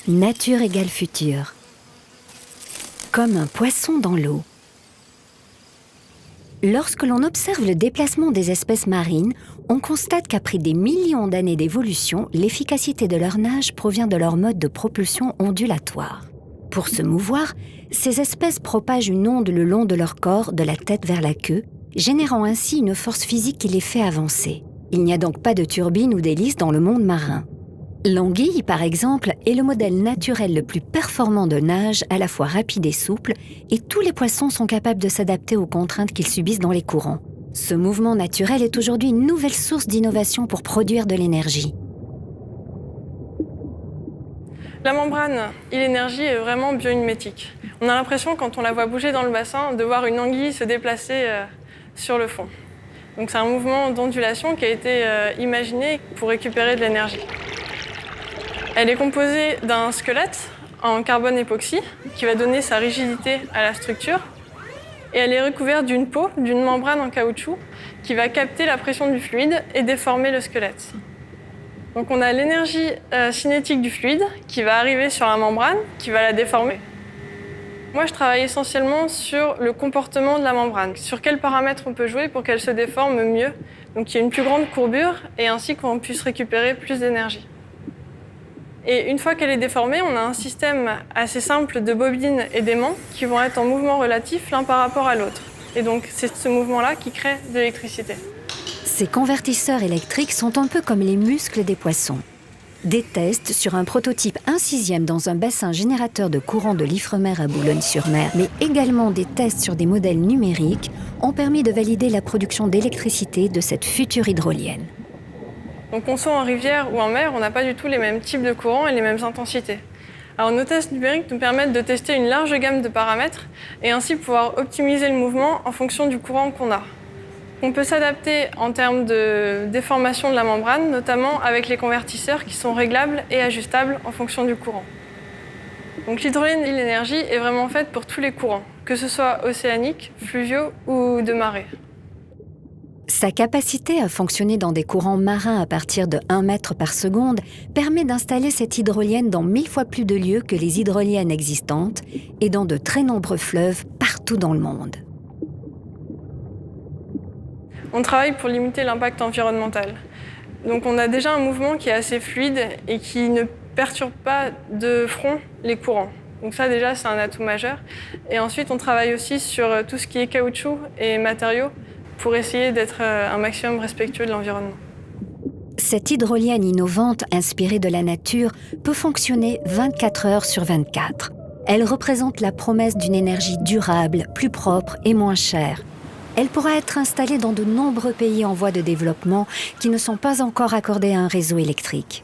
Nature égale futur. Comme un poisson dans l'eau. Lorsque l'on observe le déplacement des espèces marines, on constate qu'après des millions d'années d'évolution, l'efficacité de leur nage provient de leur mode de propulsion ondulatoire. Pour se mouvoir, ces espèces propagent une onde le long de leur corps, de la tête vers la queue, générant ainsi une force physique qui les fait avancer. Il n'y a donc pas de turbine ou d'hélice dans le monde marin. L'anguille, par exemple, est le modèle naturel le plus performant de nage, à la fois rapide et souple, et tous les poissons sont capables de s'adapter aux contraintes qu'ils subissent dans les courants. Ce mouvement naturel est aujourd'hui une nouvelle source d'innovation pour produire de l'énergie. La membrane et l'énergie est vraiment biomimétique. On a l'impression, quand on la voit bouger dans le bassin, de voir une anguille se déplacer sur le fond. Donc c'est un mouvement d'ondulation qui a été imaginé pour récupérer de l'énergie. Elle est composée d'un squelette en carbone époxy qui va donner sa rigidité à la structure. Et elle est recouverte d'une peau, d'une membrane en caoutchouc qui va capter la pression du fluide et déformer le squelette. Donc on a l'énergie cinétique du fluide qui va arriver sur la membrane, qui va la déformer. Moi, je travaille essentiellement sur le comportement de la membrane, sur quels paramètres on peut jouer pour qu'elle se déforme mieux, donc qu'il y ait une plus grande courbure et ainsi qu'on puisse récupérer plus d'énergie. Et une fois qu'elle est déformée, on a un système assez simple de bobines et d'aimants qui vont être en mouvement relatif l'un par rapport à l'autre. Et donc c'est ce mouvement-là qui crée de l'électricité. Ces convertisseurs électriques sont un peu comme les muscles des poissons. Des tests sur un prototype 1/6 dans un bassin générateur de courant de l'Ifremer à Boulogne-sur-Mer, mais également des tests sur des modèles numériques, ont permis de valider la production d'électricité de cette future hydrolienne. Donc qu'on soit en rivière ou en mer, on n'a pas du tout les mêmes types de courants et les mêmes intensités. Alors nos tests numériques nous permettent de tester une large gamme de paramètres et ainsi pouvoir optimiser le mouvement en fonction du courant qu'on a. On peut s'adapter en termes de déformation de la membrane, notamment avec les convertisseurs qui sont réglables et ajustables en fonction du courant. Donc l'hydrolienne et l'énergie est vraiment faite pour tous les courants, que ce soit océaniques, fluviaux ou de marée. Sa capacité à fonctionner dans des courants marins à partir de 1 mètre par seconde permet d'installer cette hydrolienne dans 1000 fois plus de lieux que les hydroliennes existantes et dans de très nombreux fleuves partout dans le monde. On travaille pour limiter l'impact environnemental. Donc on a déjà un mouvement qui est assez fluide et qui ne perturbe pas de front les courants. Donc ça déjà c'est un atout majeur. Et ensuite on travaille aussi sur tout ce qui est caoutchouc et matériaux pour essayer d'être un maximum respectueux de l'environnement. Cette hydrolienne innovante, inspirée de la nature, peut fonctionner 24 heures sur 24. Elle représente la promesse d'une énergie durable, plus propre et moins chère. Elle pourra être installée dans de nombreux pays en voie de développement qui ne sont pas encore accordés à un réseau électrique.